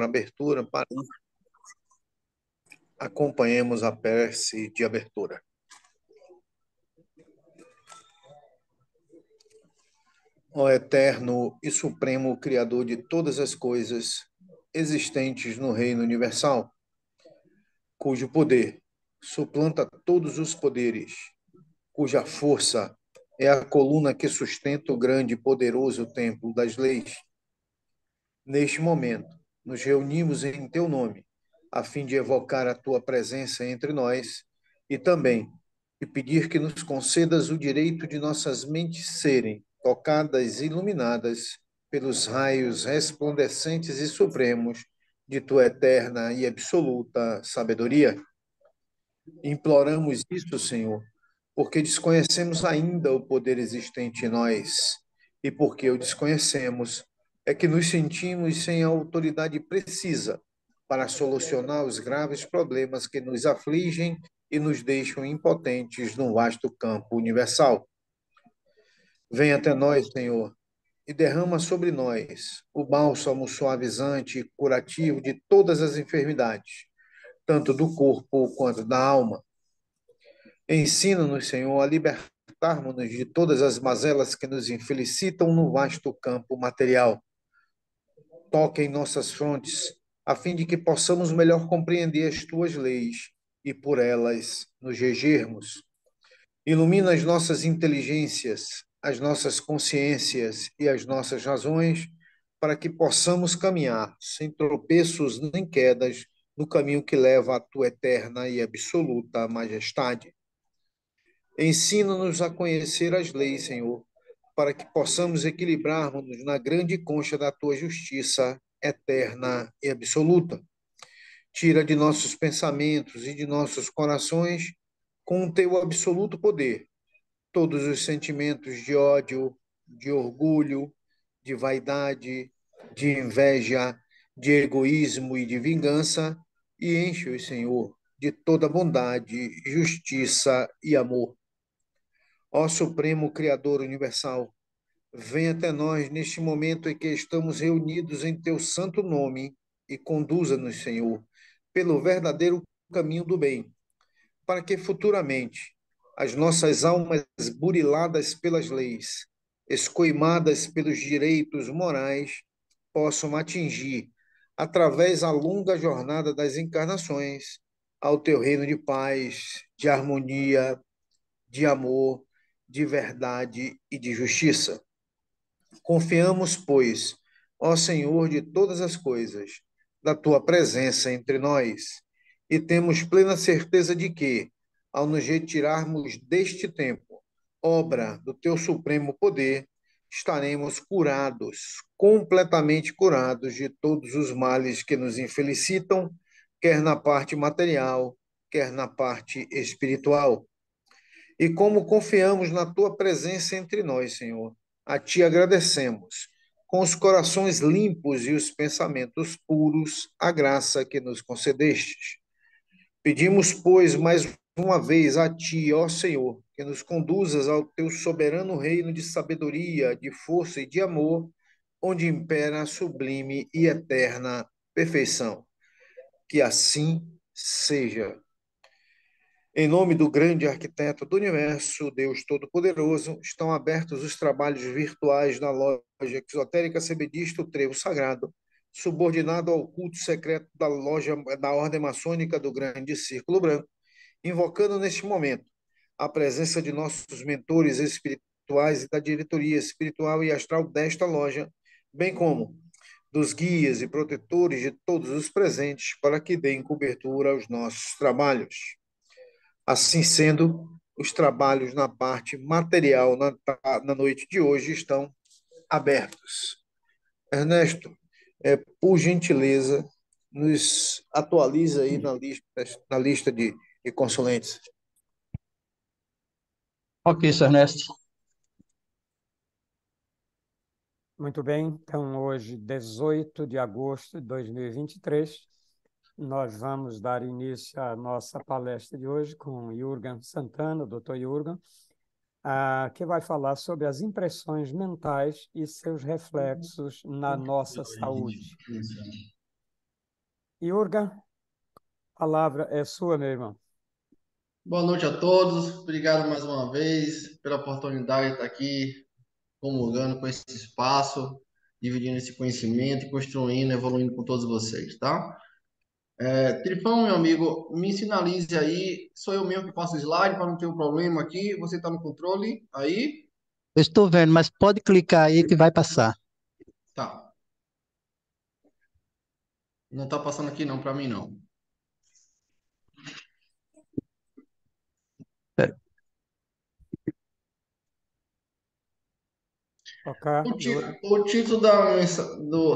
a abertura, acompanhemos a prece de abertura. Ó eterno e supremo Criador de todas as coisas existentes no reino universal, cujo poder suplanta todos os poderes, cuja força é a coluna que sustenta o grande e poderoso templo das leis. Neste momento, nos reunimos em teu nome, a fim de evocar a tua presença entre nós e também de pedir que nos concedas o direito de nossas mentes serem tocadas e iluminadas pelos raios resplandecentes e supremos de tua eterna e absoluta sabedoria. Imploramos isto, Senhor, porque desconhecemos ainda o poder existente em nós, e porque o desconhecemos, é que nos sentimos sem a autoridade precisa para solucionar os graves problemas que nos afligem e nos deixam impotentes no vasto campo universal. Venha até nós, Senhor, e derrama sobre nós o bálsamo suavizante e curativo de todas as enfermidades, tanto do corpo quanto da alma. Ensina-nos, Senhor, a libertarmos-nos de todas as mazelas que nos infelicitam no vasto campo material. Toca em nossas frontes, a fim de que possamos melhor compreender as tuas leis e por elas nos regermos. Ilumina as nossas inteligências, as nossas consciências e as nossas razões, para que possamos caminhar sem tropeços nem quedas no caminho que leva à tua eterna e absoluta majestade. Ensina-nos a conhecer as leis, Senhor, para que possamos equilibrarmos-nos na grande concha da tua justiça eterna e absoluta. Tira de nossos pensamentos e de nossos corações, com o teu absoluto poder, todos os sentimentos de ódio, de orgulho, de vaidade, de inveja, de egoísmo e de vingança, e enche-os, Senhor, de toda bondade, justiça e amor. Ó Supremo Criador Universal, venha até nós neste momento em que estamos reunidos em teu santo nome e conduza-nos, Senhor, pelo verdadeiro caminho do bem, para que futuramente as nossas almas buriladas pelas leis, escoimadas pelos direitos morais, possam atingir, através da longa jornada das encarnações, ao teu reino de paz, de harmonia, de amor, de verdade e de justiça. Confiamos, pois, ó Senhor de todas as coisas, da tua presença entre nós, e temos plena certeza de que, ao nos retirarmos deste tempo, obra do teu supremo poder, estaremos curados, completamente curados de todos os males que nos infelicitam, quer na parte material, quer na parte espiritual. E como confiamos na tua presença entre nós, Senhor, a ti agradecemos, com os corações limpos e os pensamentos puros, a graça que nos concedestes. Pedimos, pois, mais uma vez a ti, ó Senhor, que nos conduzas ao teu soberano reino de sabedoria, de força e de amor, onde impera a sublime e eterna perfeição. Que assim seja. Em nome do grande arquiteto do universo, Deus Todo-Poderoso, estão abertos os trabalhos virtuais da loja exotérica Sebedista, o Trevo Sagrado, subordinado ao culto secreto da loja da Ordem Maçônica do Grande Círculo Branco, invocando neste momento a presença de nossos mentores espirituais e da diretoria espiritual e astral desta loja, bem como dos guias e protetores de todos os presentes, para que deem cobertura aos nossos trabalhos. Assim sendo, os trabalhos na parte material na noite de hoje estão abertos. Ernesto, por gentileza, nos atualiza aí na lista de consulentes. Ok, Sr. Ernesto. Muito bem, então hoje, 18 de agosto de 2023, nós vamos dar início à nossa palestra de hoje com Jürgen Santana, o Dr. Jürgen, que vai falar sobre as impressões mentais e seus reflexos na nossa saúde. Jürgen, a palavra é sua, meu irmão. Boa noite a todos. Obrigado mais uma vez pela oportunidade de estar aqui comungando com esse espaço, dividindo esse conhecimento e construindo, evoluindo com todos vocês, tá? Trifão, meu amigo, me sinalize aí. Sou eu mesmo que passo o slide para não ter um problema aqui. Você está no controle aí? Eu estou vendo, mas pode clicar aí que vai passar. Tá. Não está passando aqui não, para mim não. Espera. Ok, O, Jürgen. o título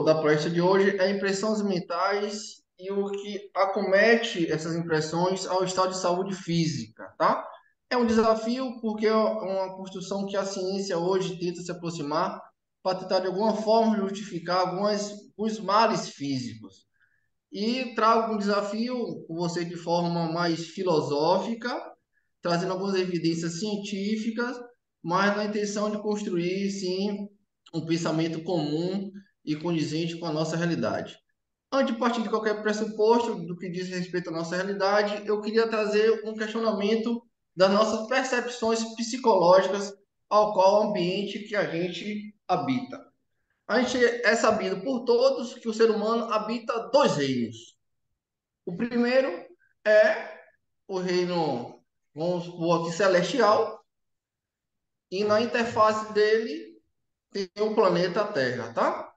da palestra de hoje é Impressões Mentais e o que acomete essas impressões ao estado de saúde física, tá? É um desafio porque é uma construção que a ciência hoje tenta se aproximar para tentar de alguma forma justificar alguns males físicos. E trago um desafio com você de forma mais filosófica, trazendo algumas evidências científicas, mas na intenção de construir, sim, um pensamento comum e condizente com a nossa realidade. Antes de partir de qualquer pressuposto do que diz respeito à nossa realidade, eu queria trazer um questionamento das nossas percepções psicológicas ao qual o ambiente que a gente habita. A gente é sabido por todos que o ser humano habita dois reinos. O primeiro é o reino, vamos supor aqui, celestial, e na interface dele tem o planeta Terra, tá?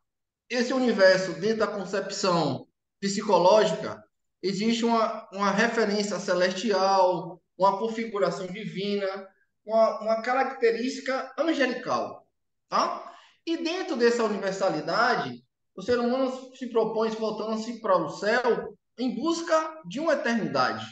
Esse universo, dentro da concepção psicológica, existe uma referência celestial, uma configuração divina, uma característica angelical, tá? E dentro dessa universalidade, o ser humano se propõe, voltando-se para o céu, em busca de uma eternidade.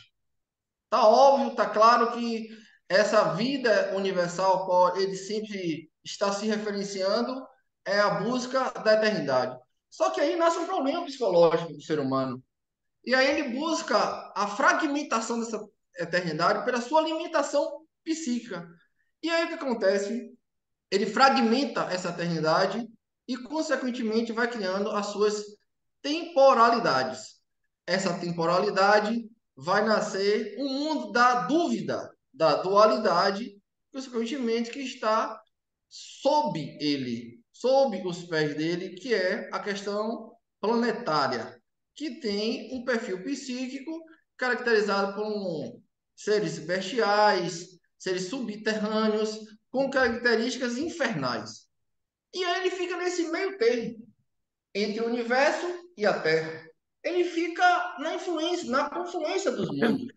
Tá óbvio, tá claro que essa vida universal a qual ele sempre está se referenciando é a busca da eternidade. Só que aí nasce um problema psicológico do ser humano. E aí ele busca a fragmentação dessa eternidade pela sua limitação psíquica. E aí o que acontece? Ele fragmenta essa eternidade e, consequentemente, vai criando as suas temporalidades. Essa temporalidade vai nascer um mundo da dúvida, da dualidade, consequentemente, que está sob ele, sob os pés dele, que é a questão planetária, que tem um perfil psíquico caracterizado por seres bestiais, seres subterrâneos, com características infernais. E aí ele fica nesse meio termo, entre o universo e a Terra. Ele fica na influência, na confluência dos mundos.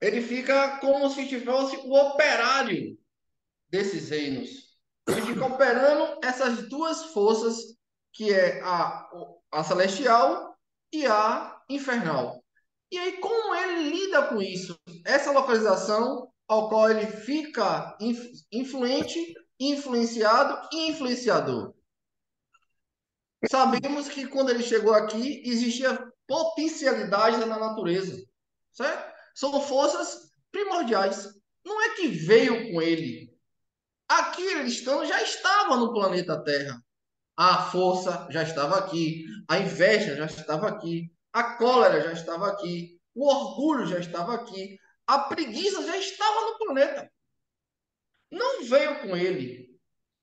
Ele fica como se tivesse o operário desses reinos. Ele fica operando essas duas forças, que é a celestial e a infernal. E aí, como ele lida com isso? Essa localização ao qual ele fica influente, influenciado e influenciador. Sabemos que quando ele chegou aqui, existia potencialidade na natureza, certo? São forças primordiais. Não é que veio com ele. Aqui ele estando já estava no planeta Terra. A força já estava aqui, a inveja já estava aqui, a cólera já estava aqui, o orgulho já estava aqui, a preguiça já estava no planeta. Não veio com ele,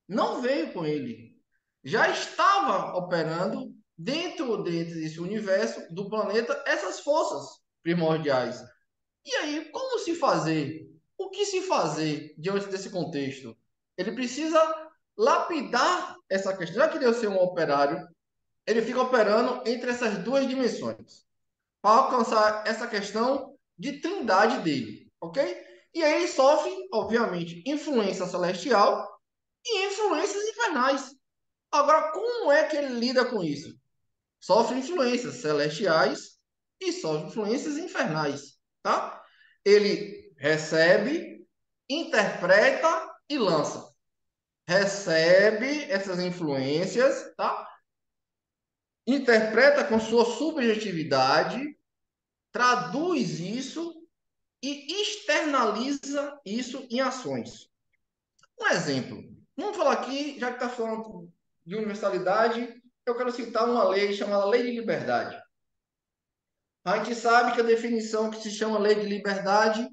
não veio com ele. Já estava operando dentro desse universo do planeta essas forças primordiais. E aí, como se fazer? O que se fazer diante desse contexto? Ele precisa lapidar essa questão. Já que deu ser um operário, ele fica operando entre essas duas dimensões para alcançar essa questão de trindade dele, ok? E aí ele sofre, obviamente, influência celestial e influências infernais. Agora, como é que ele lida com isso? Sofre influências celestiais e sofre influências infernais, tá? Ele recebe, interpreta e lança. Recebe essas influências, tá? Interpreta com sua subjetividade, traduz isso e externaliza isso em ações. Um exemplo. Vamos falar aqui, já que está falando de universalidade, eu quero citar uma lei chamada Lei de Liberdade. A gente sabe que a definição que se chama lei de liberdade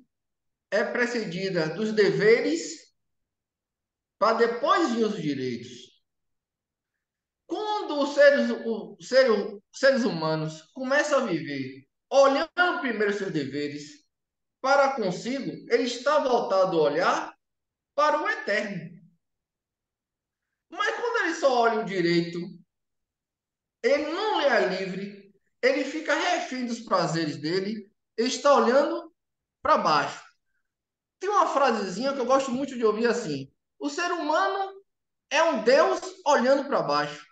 é precedida dos deveres para depois vir os direitos. Quando os seres humanos começam a viver olhando primeiro seus deveres para consigo, ele está voltado a olhar para o eterno. Mas quando ele só olha o direito, ele não é livre, ele fica refém dos prazeres dele, ele está olhando para baixo. Tem uma frasezinha que eu gosto muito de ouvir assim: o ser humano é um Deus olhando para baixo,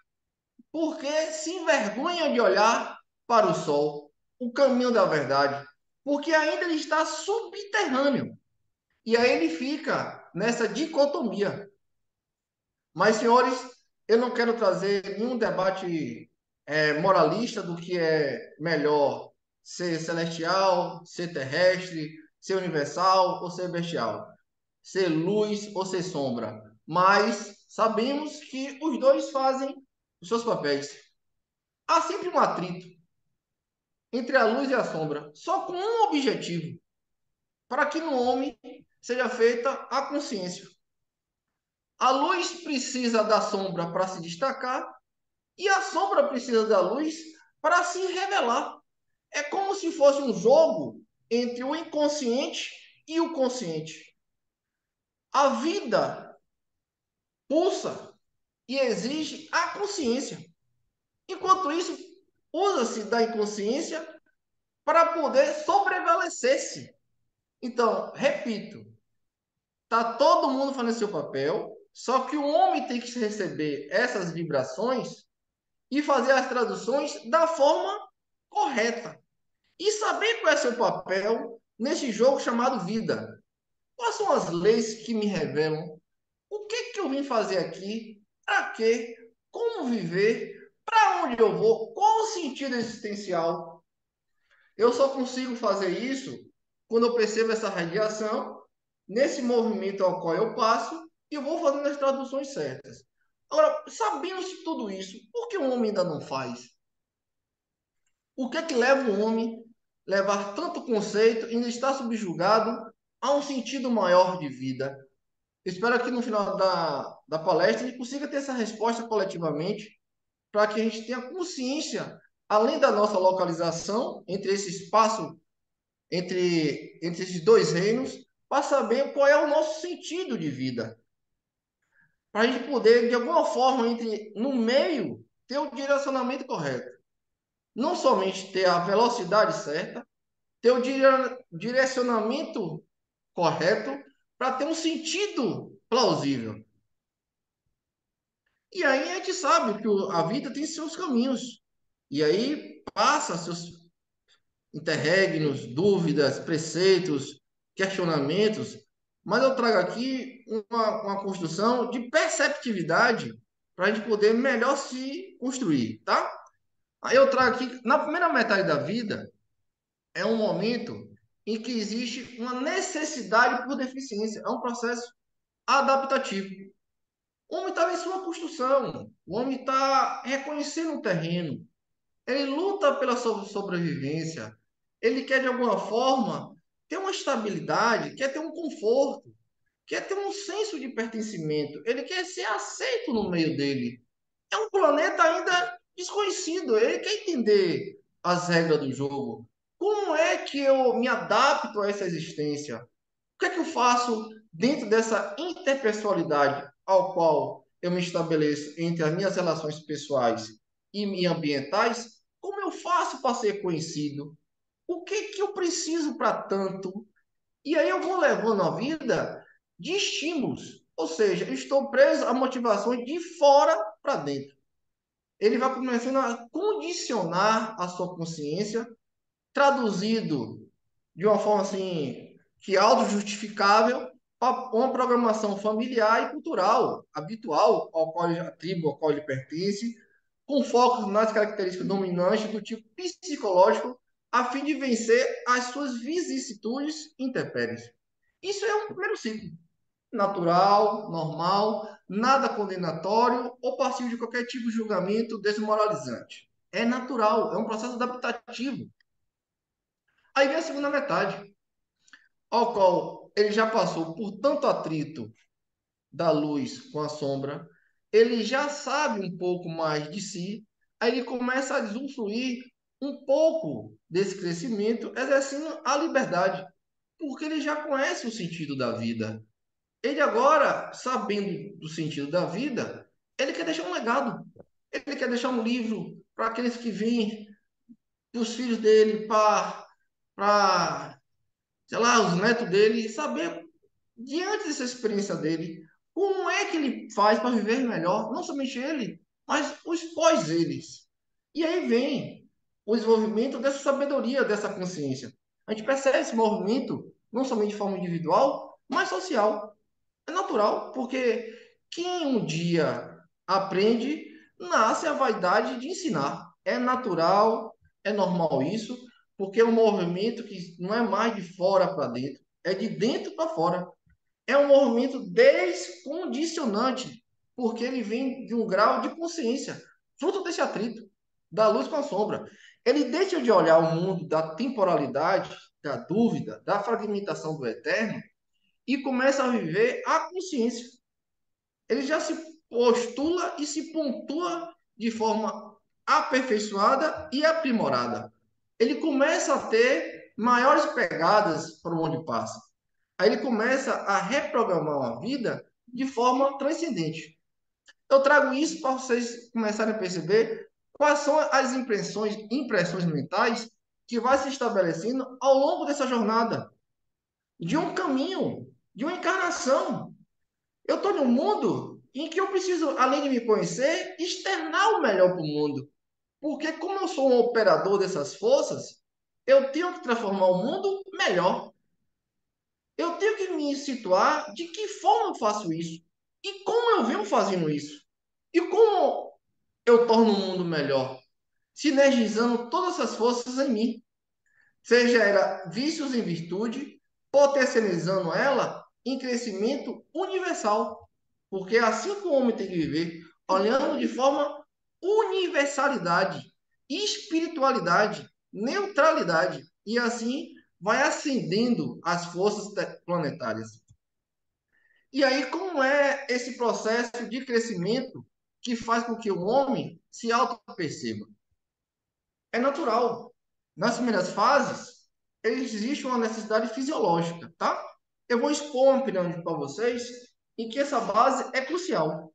porque se envergonha de olhar para o sol, o caminho da verdade, porque ainda ele está subterrâneo. E aí ele fica nessa dicotomia. Mas, senhores, eu não quero trazer nenhum debate moralista do que é melhor ser celestial, ser terrestre, ser universal ou ser bestial, ser luz ou ser sombra. Mas sabemos que os dois fazem os seus papéis. Há sempre um atrito entre a luz e a sombra, só com um objetivo: para que no homem seja feita a consciência. A luz precisa da sombra para se destacar e a sombra precisa da luz para se revelar. É como se fosse um jogo entre o inconsciente e o consciente. A vida pulsa e exige a consciência. Enquanto isso, usa-se da inconsciência para poder sobrevalecer-se. Então, repito, está todo mundo fazendo seu papel, só que o homem tem que receber essas vibrações e fazer as traduções da forma correta. E saber qual é seu papel nesse jogo chamado vida. Quais são as leis que me revelam? O que eu vim fazer aqui? Para quê? Como viver? Para onde eu vou? Qual o sentido existencial? Eu só consigo fazer isso quando eu percebo essa radiação, nesse movimento ao qual eu passo, e eu vou fazendo as traduções certas. Agora, sabendo-se tudo isso, por que o homem ainda não faz? O que é que leva o homem a levar tanto conceito e ainda estar subjugado a um sentido maior de vida? Espero que no final da palestra a gente consiga ter essa resposta coletivamente, para que a gente tenha consciência, além da nossa localização, entre esse espaço, entre esses dois reinos, para saber qual é o nosso sentido de vida. Para a gente poder, de alguma forma, no meio, ter o direcionamento correto. Não somente ter a velocidade certa, ter o direcionamento correto para ter um sentido plausível. E aí a gente sabe que a vida tem seus caminhos. E aí passa seus interregnos, dúvidas, preceitos, questionamentos. Mas eu trago aqui uma construção de perceptividade para a gente poder melhor se construir, tá? Aí eu trago aqui, na primeira metade da vida, é um momento em que existe uma necessidade por deficiência, é um processo adaptativo. O homem está em sua construção, o homem está reconhecendo o terreno, ele luta pela sua sobrevivência, ele quer de alguma forma ter uma estabilidade, quer ter um conforto, quer ter um senso de pertencimento, ele quer ser aceito no meio dele. É um planeta ainda desconhecido, ele quer entender as regras do jogo. Como é que eu me adapto a essa existência? O que é que eu faço dentro dessa interpessoalidade ao qual eu me estabeleço entre as minhas relações pessoais e ambientais? Como eu faço para ser conhecido? O que que eu preciso para tanto? E aí eu vou levando a vida de estímulos, ou seja, eu estou preso a motivações de fora para dentro. Ele vai começando a condicionar a sua consciência, traduzido de uma forma assim que é auto-justificável para uma programação familiar e cultural habitual ao qual ele, a tribo ao qual ele pertence, com foco nas características dominantes do tipo psicológico, a fim de vencer as suas vicissitudes intempéries. Isso é um primeiro ciclo. Natural, normal, nada condenatório ou passivo de qualquer tipo de julgamento desmoralizante. É natural, é um processo adaptativo. Aí vem a segunda metade, ao qual ele já passou por tanto atrito da luz com a sombra, ele já sabe um pouco mais de si, aí ele começa a usufruir um pouco desse crescimento, exercendo a liberdade, porque ele já conhece o sentido da vida. Ele agora, sabendo do sentido da vida, ele quer deixar um legado. Ele quer deixar um livro para aqueles que vêm, os filhos dele, para, sei lá, os netos dele, saber, diante dessa experiência dele, como é que ele faz para viver melhor, não somente ele, mas os pós eles. E aí vem o desenvolvimento dessa sabedoria, dessa consciência. A gente percebe esse movimento, não somente de forma individual, mas social. É natural, porque quem um dia aprende, nasce a vaidade de ensinar. É natural, é normal isso, porque é um movimento que não é mais de fora para dentro, é de dentro para fora. É um movimento descondicionante, porque ele vem de um grau de consciência, fruto desse atrito, da luz com a sombra. Ele deixa de olhar o mundo da temporalidade, da dúvida, da fragmentação do eterno e começa a viver a consciência. Ele já se postula e se pontua de forma aperfeiçoada e aprimorada. Ele começa a ter maiores pegadas por onde passa. Aí ele começa a reprogramar a vida de forma transcendente. Eu trago isso para vocês começarem a perceber quais são as impressões mentais que vai se estabelecendo ao longo dessa jornada, de um caminho, de uma encarnação. Eu estou num mundo em que eu preciso, além de me conhecer, externar o melhor para o mundo. Porque como eu sou um operador dessas forças, eu tenho que transformar o mundo melhor. Eu tenho que me situar de que forma eu faço isso. E como eu venho fazendo isso. E como eu torno o mundo melhor. Sinergizando todas essas forças em mim. Seja ela vícios em virtude, potencializando ela em crescimento universal. Porque é assim que o homem tem que viver, olhando de forma universalidade, espiritualidade, neutralidade. E assim vai ascendendo as forças planetárias. E aí, como é esse processo de crescimento que faz com que o homem se auto-perceba? É natural. Nas primeiras fases, existe uma necessidade fisiológica, tá? Eu vou expor uma pirâmide para vocês em que essa base é crucial.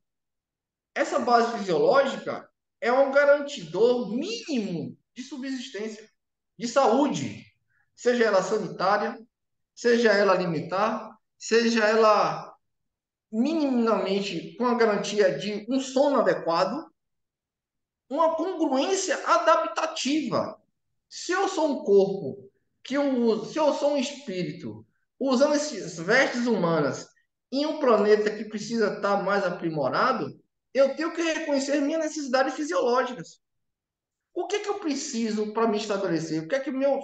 Essa base fisiológica é um garantidor mínimo de subsistência, de saúde, seja ela sanitária, seja ela alimentar, seja ela minimamente com a garantia de um sono adequado, uma congruência adaptativa. Se eu sou um corpo, se eu sou um espírito, usando essas vestes humanas em um planeta que precisa estar mais aprimorado, eu tenho que reconhecer minhas necessidades fisiológicas. O que eu preciso para me estabelecer? O que é que o meu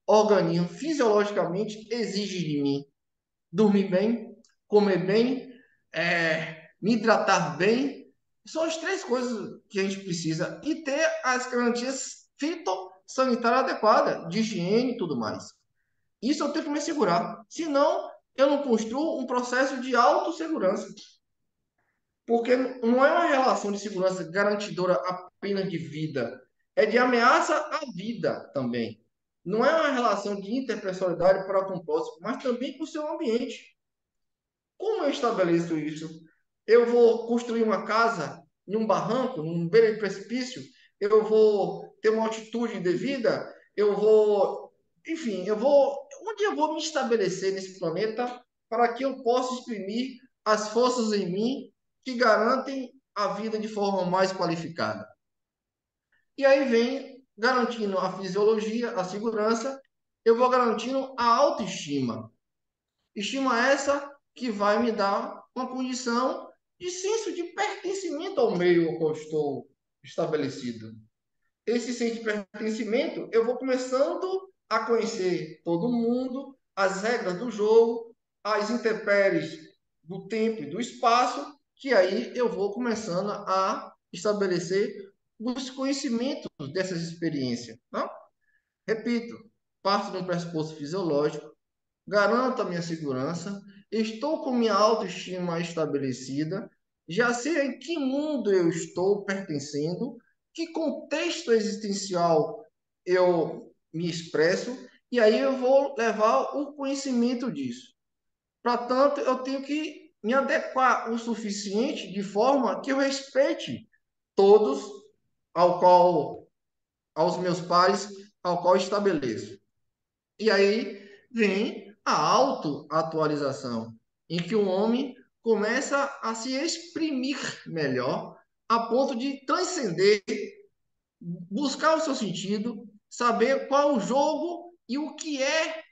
organismo fisiologicamente exige de mim? Dormir bem, comer bem, me hidratar bem. São as três coisas que a gente precisa. E ter as garantias fitossanitárias adequadas, de higiene e tudo mais. Isso eu tenho que me segurar. Senão, eu não construo um processo de autossegurança. Porque não é uma relação de segurança garantidora apenas de vida. É de ameaça à vida também. Não é uma relação de interpessoalidade para com o próximo, mas também com o seu ambiente. Como eu estabeleço isso? Eu vou construir uma casa em um barranco, num beira de precipício? Eu vou ter uma altitude devida? Enfim, onde eu vou me estabelecer nesse planeta para que eu possa exprimir as forças em mim que garantem a vida de forma mais qualificada? E aí vem garantindo a fisiologia, a segurança, eu vou garantindo a autoestima. Estima essa que vai me dar uma condição de senso de pertencimento ao meio ao qual estou estabelecido. Esse senso de pertencimento, eu vou começando a conhecer todo mundo, as regras do jogo, as intempéries do tempo e do espaço, que aí eu vou começando a estabelecer os conhecimentos dessas experiências. Tá? Repito, parto de um pressuposto fisiológico, garanto a minha segurança, estou com minha autoestima estabelecida, já sei em que mundo eu estou pertencendo, que contexto existencial eu me expresso, e aí eu vou levar o conhecimento disso. Portanto, eu tenho que me adequar o suficiente de forma que eu respeite todos ao qual, aos meus pares, ao qual estabeleço. E aí vem a autoatualização, em que o homem começa a se exprimir melhor, a ponto de transcender, buscar o seu sentido, saber qual o jogo e o que é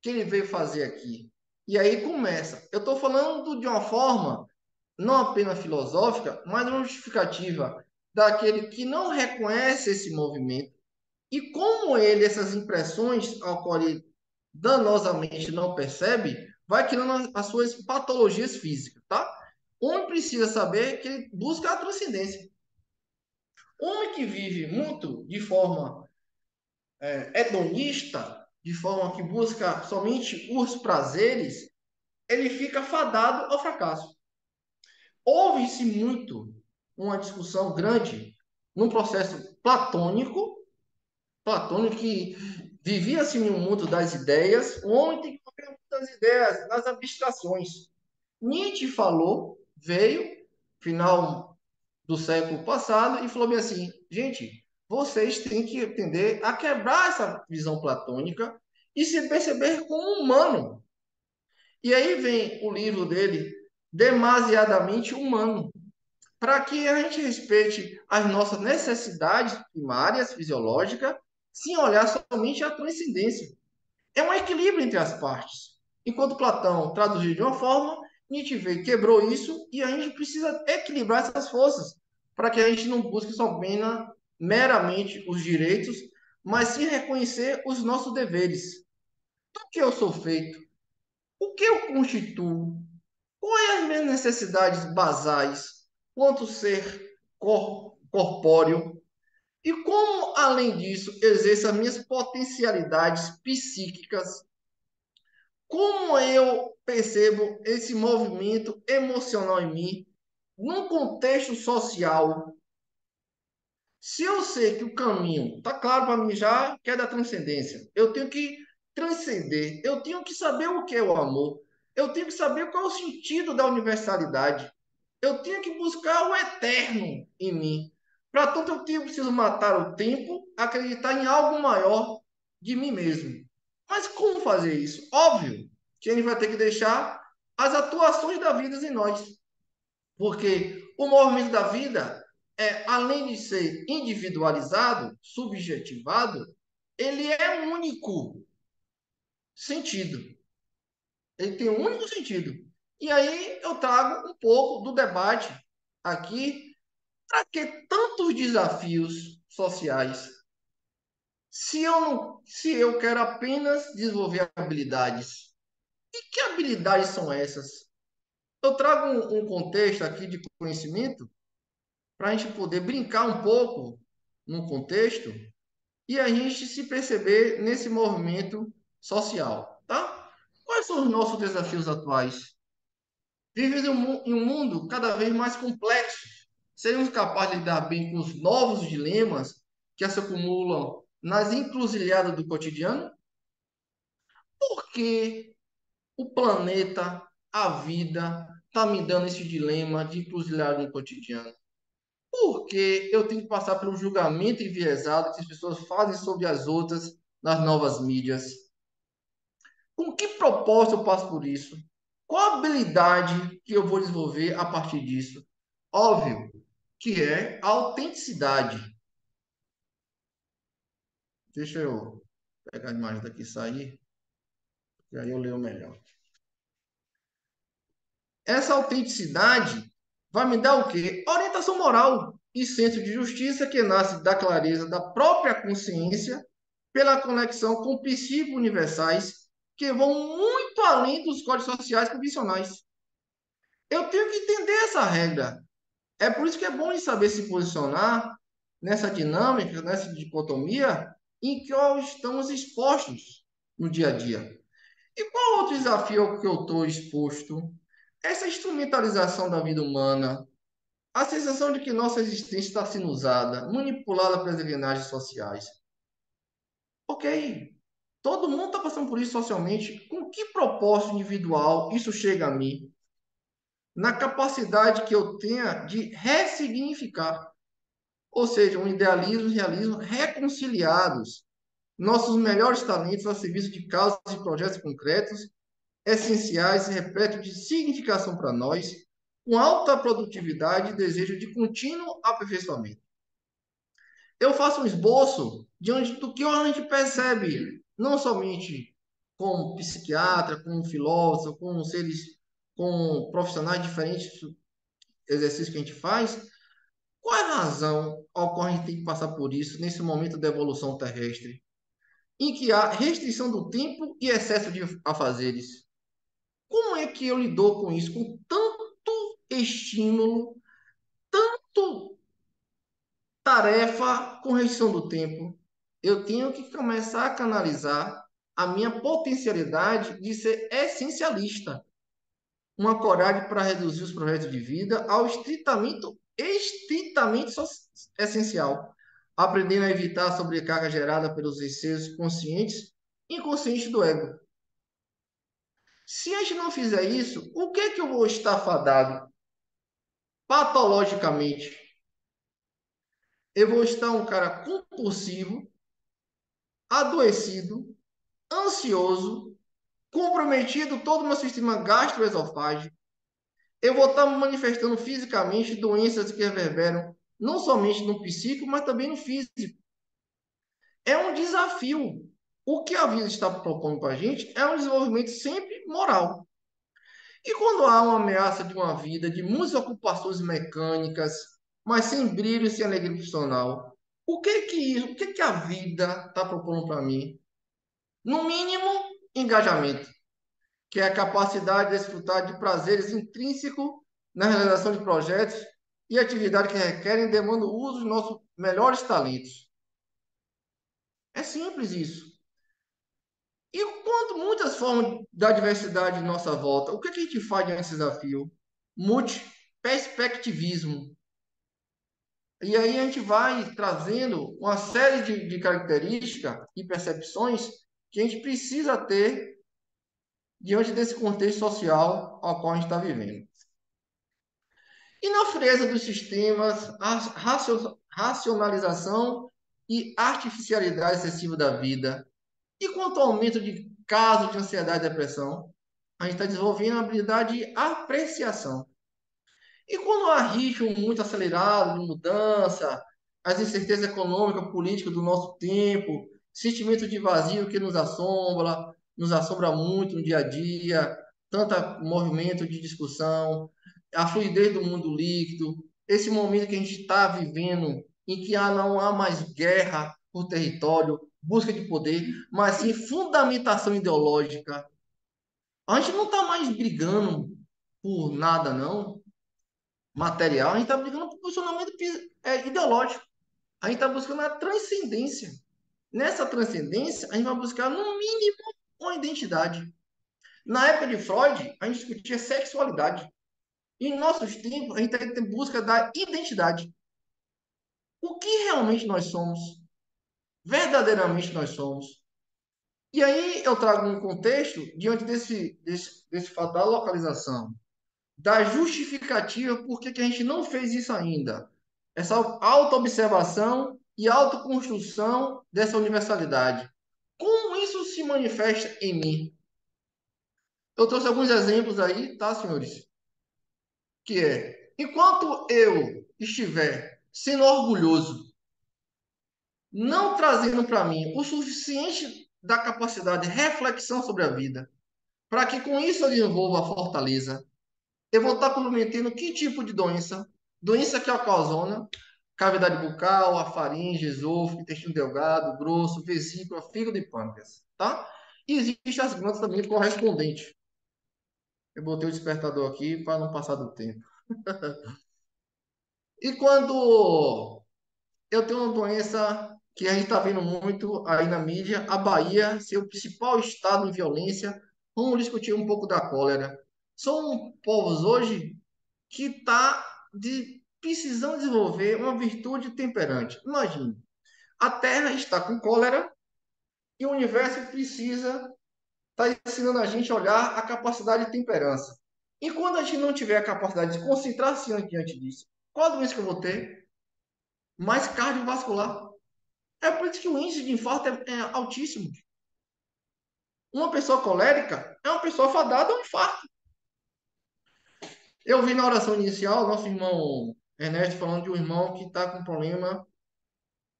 que ele veio fazer aqui. E aí começa. Eu estou falando de uma forma não apenas filosófica, mas uma justificativa daquele que não reconhece esse movimento e como ele, essas impressões ao qual ele danosamente não percebe, vai criando as suas patologias físicas, tá? O homem precisa saber que ele busca a transcendência. O homem que vive muito de forma hedonista, de forma que busca somente os prazeres, ele fica fadado ao fracasso. Houve-se muito uma discussão grande num processo platônico que vivia-se no mundo das ideias, o homem tem que viver muitas ideias nas abstrações. Nietzsche falou, veio, final do século passado, e falou bem assim, gente, vocês têm que aprender a quebrar essa visão platônica e se perceber como humano. E aí vem o livro dele, Demasiadamente Humano, para que a gente respeite as nossas necessidades primárias, fisiológicas, sem olhar somente a transcendência. É um equilíbrio entre as partes. Enquanto Platão traduziu de uma forma, Nietzsche veio, quebrou isso, e a gente precisa equilibrar essas forças, para que a gente não busque somente meramente os direitos, mas sim reconhecer os nossos deveres. Do que eu sou feito? O que eu constituo? Quais as minhas necessidades basais quanto ser corpóreo? E como, além disso, exerço as minhas potencialidades psíquicas? Como eu percebo esse movimento emocional em mim, num contexto social? Se eu sei que o caminho está claro para mim já, que é da transcendência, eu tenho que transcender, eu tenho que saber o que é o amor, eu tenho que saber qual é o sentido da universalidade, eu tenho que buscar o eterno em mim. Para tanto, preciso matar o tempo, acreditar em algo maior de mim mesmo. Mas como fazer isso? Óbvio que a gente vai ter que deixar as atuações da vida em nós. Porque o movimento da vida, além de ser individualizado, subjetivado, ele é um único sentido. Ele tem um único sentido. E aí eu trago um pouco do debate aqui. Para que tantos desafios sociais? Se eu quero apenas desenvolver habilidades, e que habilidades são essas? Eu trago um contexto aqui de conhecimento para a gente poder brincar um pouco no contexto e a gente se perceber nesse movimento social, tá? Quais são os nossos desafios atuais? Vivemos em um mundo cada vez mais complexo. Seremos capazes de lidar bem com os novos dilemas que se acumulam nas encruzilhadas do cotidiano? Por que o planeta, a vida, está me dando esse dilema de encruzilhada no cotidiano? Por que eu tenho que passar pelo julgamento enviesado que as pessoas fazem sobre as outras nas novas mídias? Com que propósito eu passo por isso? Qual a habilidade que eu vou desenvolver a partir disso? Óbvio que é a autenticidade. Deixa eu pegar a imagem daqui e sair, e aí eu leio melhor. Essa autenticidade vai me dar o quê? Orientação moral e senso de justiça que nasce da clareza da própria consciência pela conexão com princípios universais que vão muito além dos códigos sociais convencionais. Eu tenho que entender essa regra. É por isso que é bom de saber se posicionar nessa dinâmica, nessa dicotomia em que estamos expostos. no dia a dia. E qual outro desafio que eu estou exposto? Essa instrumentalização da vida humana, a sensação de que nossa existência está sendo usada, manipulada pelas engrenagens sociais. Ok, todo mundo está passando por isso socialmente. Com que propósito individual isso chega a mim? Na capacidade que eu tenha de ressignificar, ou seja, um idealismo e realismo reconciliados, nossos melhores talentos a serviço de causas e projetos concretos, essenciais e repletos de significação para nós, com alta produtividade e desejo de contínuo aperfeiçoamento. Eu faço um esboço diante do que a gente percebe, não somente como psiquiatra, como filósofo, como seres, com profissionais diferentes do exercício que a gente faz. Qual é a razão ao qual a gente tem que passar por isso nesse momento da evolução terrestre, em que há restrição do tempo e excesso de afazeres? Como é que eu lido com isso, com tanto estímulo, tanto tarefa com restrição do tempo? Eu tenho que começar a canalizar a minha potencialidade de ser essencialista, uma coragem para reduzir os projetos de vida ao estritamente essencial, aprendendo a evitar a sobrecarga gerada pelos excessos conscientes e inconscientes do ego. Se a gente não fizer isso, o que é que eu vou estar fadado? Patologicamente, eu vou estar um cara compulsivo, adoecido, ansioso, comprometido todo o meu sistema gastroesofágico. Eu vou estar manifestando fisicamente doenças que reverberam não somente no psíquico, mas também no físico. É um desafio. O que a vida está propondo para a gente é um desenvolvimento sempre moral. E quando há uma ameaça de uma vida de muitas ocupações mecânicas, mas sem brilho e sem alegria profissional, o que que a vida está propondo para mim? No mínimo, engajamento, que é a capacidade de desfrutar de prazeres intrínsecos na realização de projetos e atividades que requerem e demandam o uso dos nossos melhores talentos. É simples isso. E quanto muitas formas da diversidade em nossa volta, o que a gente faz nesse desafio? Multiperspectivismo. E aí a gente vai trazendo uma série de características e percepções que a gente precisa ter diante desse contexto social ao qual a gente está vivendo. E na frieza dos sistemas, a racionalização e artificialidade excessiva da vida. E quanto ao aumento de casos de ansiedade e depressão, a gente está desenvolvendo a habilidade de apreciação. E quando há ritmo muito acelerado de mudança, as incertezas econômicas, políticas do nosso tempo, sentimento de vazio que nos assombra muito no dia a dia, tanto movimento de discussão, a fluidez do mundo líquido, esse momento que a gente está vivendo, em que não há mais guerra por território, busca de poder, mas sim fundamentação ideológica. A gente não está mais brigando por nada, não material, a gente está brigando por posicionamento ideológico. A gente está buscando a transcendência. Nessa transcendência, a gente vai buscar, no mínimo, uma identidade. Na época de Freud, a gente discutia sexualidade. Em nossos tempos, a gente está em busca da identidade. O que realmente nós somos? Verdadeiramente nós somos. E aí eu trago um contexto diante desse fato da localização, da justificativa por que a gente não fez isso ainda. Essa autoobservação e autoconstrução dessa universalidade. Como isso se manifesta em mim? Eu trouxe alguns exemplos aí, tá, senhores? Que é, enquanto eu estiver sendo orgulhoso, não trazendo para mim o suficiente da capacidade de reflexão sobre a vida, para que com isso eu desenvolva a fortaleza, eu vou estar cometendo que tipo de doença? Doença que ocasiona cavidade bucal, a faringe, esôfago, intestino delgado, grosso, vesícula, fígado e pâncreas, tá? E existem as glândulas também correspondentes. Eu botei o despertador aqui para não passar do tempo. E quando eu tenho uma doença que a gente está vendo muito aí na mídia, a Bahia ser o principal estado em violência. Vamos discutir um pouco da cólera. São povos hoje que está precisando desenvolver uma virtude temperante. Imagine, a Terra está com cólera e o universo precisa estar ensinando a gente a olhar a capacidade de temperança. E quando a gente não tiver a capacidade de concentração diante disso, qual a doença que eu vou ter? Mais cardiovascular. É por isso que o índice de infarto é altíssimo. Uma pessoa colérica é uma pessoa fadada a um infarto. Eu vi na oração inicial nosso irmão Ernesto falando de um irmão que está com problema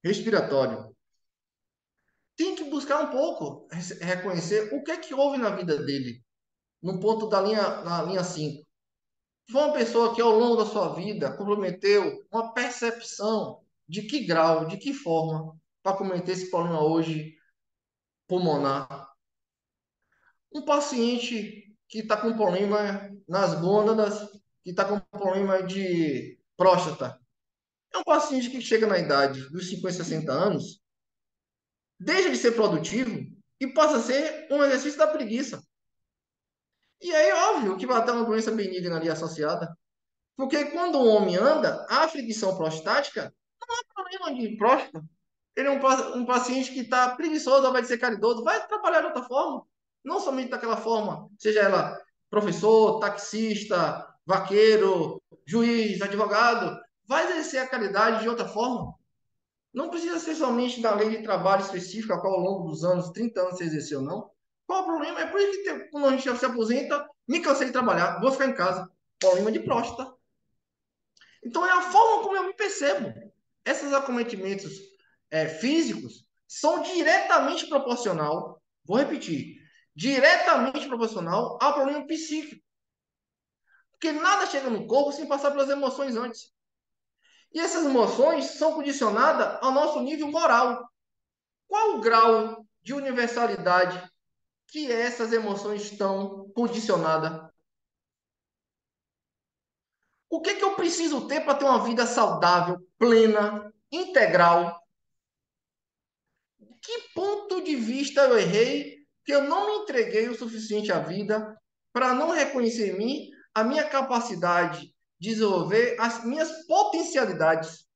respiratório. Tem que buscar um pouco, reconhecer o que é que houve na vida dele, no ponto na linha 5. Foi uma pessoa que ao longo da sua vida comprometeu uma percepção de que grau, de que forma, para cometer esse problema hoje pulmonar. Um paciente que está com problema nas gônadas, que está com problema de próstata. É um paciente que chega na idade dos 50, 60 anos, deixa de ser produtivo e passa a ser um exercício da preguiça. E aí, óbvio que vai ter uma doença benigna ali associada. Porque quando o homem anda, a fricção prostática não é problema de próstata. Ele é um paciente que está preguiçoso, vai ser caridoso, vai trabalhar de outra forma. Não somente daquela forma, seja ela professor, taxista, vaqueiro, juiz, advogado, vai exercer a caridade de outra forma. Não precisa ser somente da lei de trabalho específica, a qual ao longo dos anos, 30 anos, você exerceu, não. Qual o problema? É por isso que quando a gente se aposenta, me cansei de trabalhar, vou ficar em casa. Problema de próstata. Então, é a forma como eu me percebo. Esses acometimentos físicos são diretamente proporcional, vou repetir, diretamente proporcional ao problema psíquico. Porque nada chega no corpo sem passar pelas emoções antes. E essas emoções são condicionadas ao nosso nível moral. Qual o grau de universalidade que essas emoções estão condicionadas? O que eu preciso ter para ter uma vida saudável, plena, integral? Que ponto de vista eu errei que eu não me entreguei o suficiente à vida para não reconhecer em mim a minha capacidade de desenvolver as minhas potencialidades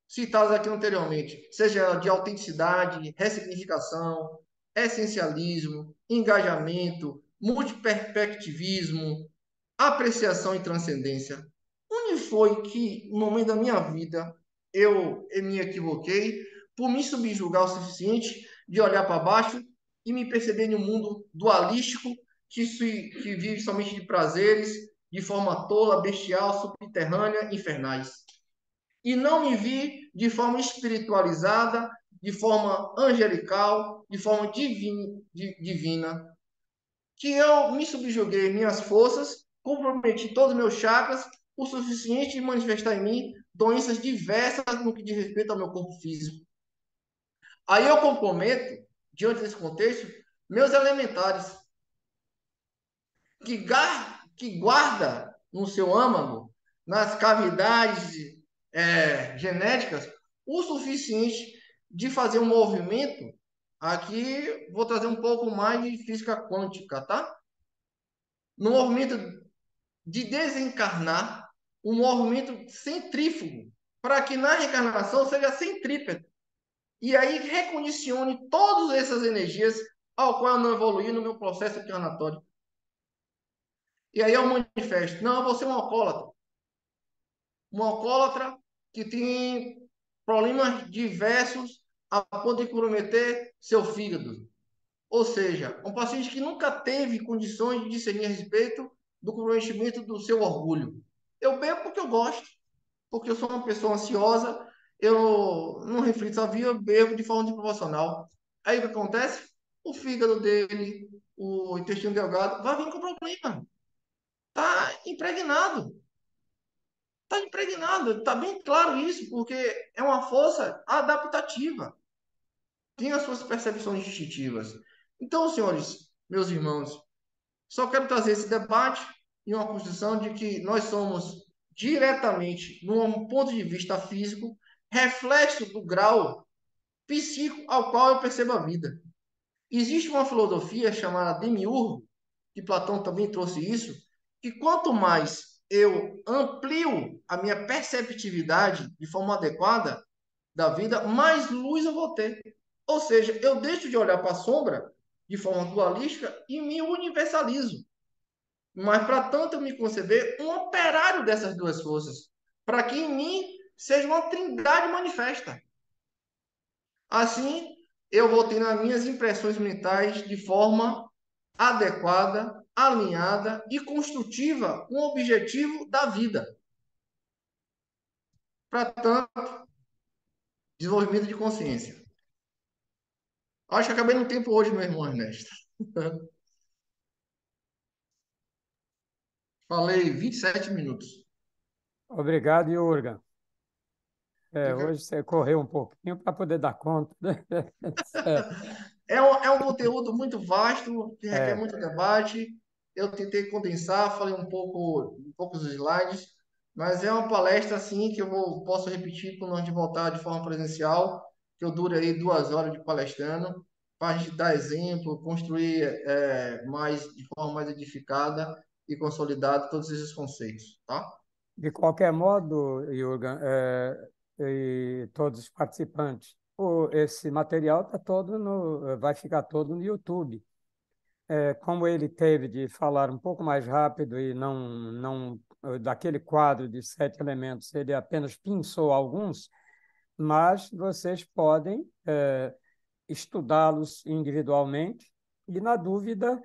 citadas aqui anteriormente, seja de autenticidade, ressignificação, essencialismo, engajamento, multiperspectivismo, apreciação e transcendência. Onde foi que, no momento da minha vida, eu me equivoquei por me subjugar o suficiente de olhar para baixo e me perceber em um mundo dualístico que vive somente de prazeres, de forma tola, bestial, subterrânea, infernais. E não me vi de forma espiritualizada, de forma angelical, de forma divina, que eu me subjuguei minhas forças, comprometi todos os meus chakras, o suficiente de manifestar em mim doenças diversas no que diz respeito ao meu corpo físico. Aí eu comprometo, diante desse contexto, meus elementares, que guarda no seu âmago, nas cavidades genéticas, o suficiente de fazer um movimento. Aqui vou trazer um pouco mais de física quântica, tá? No movimento de desencarnar, um movimento centrífugo, para que na reencarnação seja centrípeto. E aí recondicione todas essas energias ao qual eu não evoluí no meu processo encarnatório. E aí eu manifesto, não, eu vou ser um alcoólatra. Um alcoólatra que tem problemas diversos a ponto de comprometer seu fígado. Ou seja, um paciente que nunca teve condições de discernir a respeito do comprometimento do seu orgulho. Eu bebo porque eu gosto, porque eu sou uma pessoa ansiosa, eu não reflito a vida, eu bebo de forma desproporcional. Aí o que acontece? O fígado dele, o intestino delgado, vai vir com problema. Está impregnado. Está impregnado. Está bem claro isso, porque é uma força adaptativa. Tem as suas percepções instintivas. Então, senhores, meus irmãos, só quero trazer esse debate e uma construção de que nós somos diretamente, num ponto de vista físico, reflexo do grau psíquico ao qual eu percebo a vida. Existe uma filosofia chamada Demiurgo, que Platão também trouxe isso, que quanto mais eu amplio a minha perceptividade de forma adequada da vida, mais luz eu vou ter. Ou seja, eu deixo de olhar para a sombra de forma dualística e me universalizo. Mas, para tanto, eu me conceber um operário dessas duas forças, para que em mim seja uma trindade manifesta. Assim, eu vou ter nas minhas impressões mentais de forma adequada, alinhada e construtiva um objetivo da vida. Para tanto, desenvolvimento de consciência. Acho que acabei no tempo hoje, meu irmão Ernesto. Falei 27 minutos. Obrigado, Jurgen. Eu Hoje você correu um pouquinho para poder dar conta, né? É um conteúdo muito vasto, que requer É, muito debate. Eu tentei condensar, falei um pouco dos slides, mas é uma palestra assim que posso repetir quando a gente voltar de forma presencial, que eu dure aí 2 horas de palestrando, para a gente dar exemplo, construir de forma mais edificada e consolidada todos esses conceitos, tá? de qualquer modo, Jurgen, e todos os participantes, esse material tá todo vai ficar todo no YouTube. Como ele teve de falar um pouco mais rápido e não daquele quadro de 7 elementos, ele apenas pinçou alguns, mas vocês podem estudá-los individualmente e, na dúvida,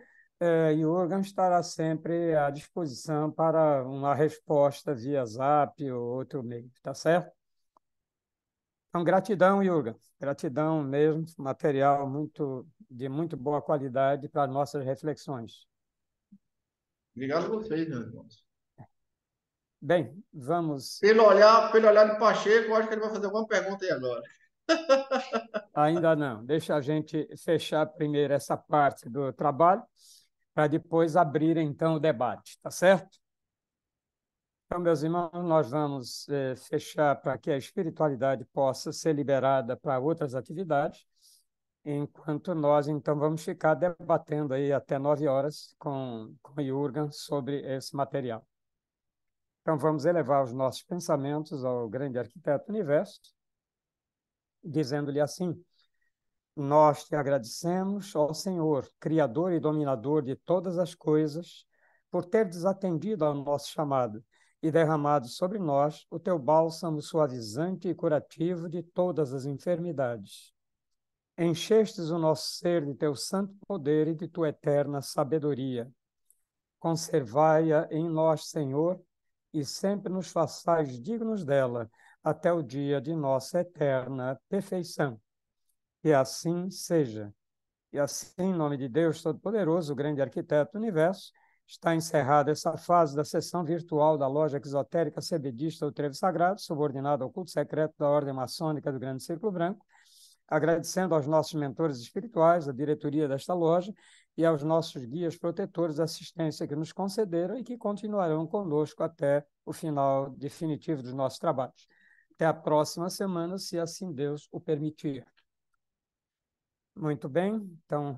Jürgen estará sempre à disposição para uma resposta via Zap ou outro meio, tá certo? Então, gratidão, Jürgen. Gratidão mesmo, material de muito boa qualidade para nossas reflexões. Obrigado a vocês, meus irmãos. Bem, vamos. Pelo olhar de Pacheco, eu acho que ele vai fazer alguma pergunta aí agora. Ainda não. Deixa a gente fechar primeiro essa parte do trabalho, para depois abrir, então, o debate, tá certo? Então, meus irmãos, nós vamos fechar para que a espiritualidade possa ser liberada para outras atividades, enquanto nós, então, vamos ficar debatendo aí até 9 horas com Jürgen sobre esse material. Então, vamos elevar os nossos pensamentos ao grande arquiteto do universo, dizendo-lhe assim: nós te agradecemos, ó Senhor, Criador e Dominador de todas as coisas, por ter desatendido ao nosso chamado e derramado sobre nós o teu bálsamo suavizante e curativo de todas as enfermidades. Enchestes o nosso ser de teu santo poder e de tua eterna sabedoria. Conservai-a em nós, Senhor, e sempre nos façais dignos dela, até o dia de nossa eterna perfeição. Que assim seja. E assim, em nome de Deus Todo-Poderoso, o grande arquiteto do universo, está encerrada essa fase da sessão virtual da loja exotérica sebedista do Trevo Sagrado, subordinada ao culto secreto da Ordem Maçônica do Grande Círculo Branco, agradecendo aos nossos mentores espirituais, à diretoria desta loja e aos nossos guias protetores da assistência que nos concederam e que continuarão conosco até o final definitivo dos nossos trabalhos. Até a próxima semana, se assim Deus o permitir. Muito bem, então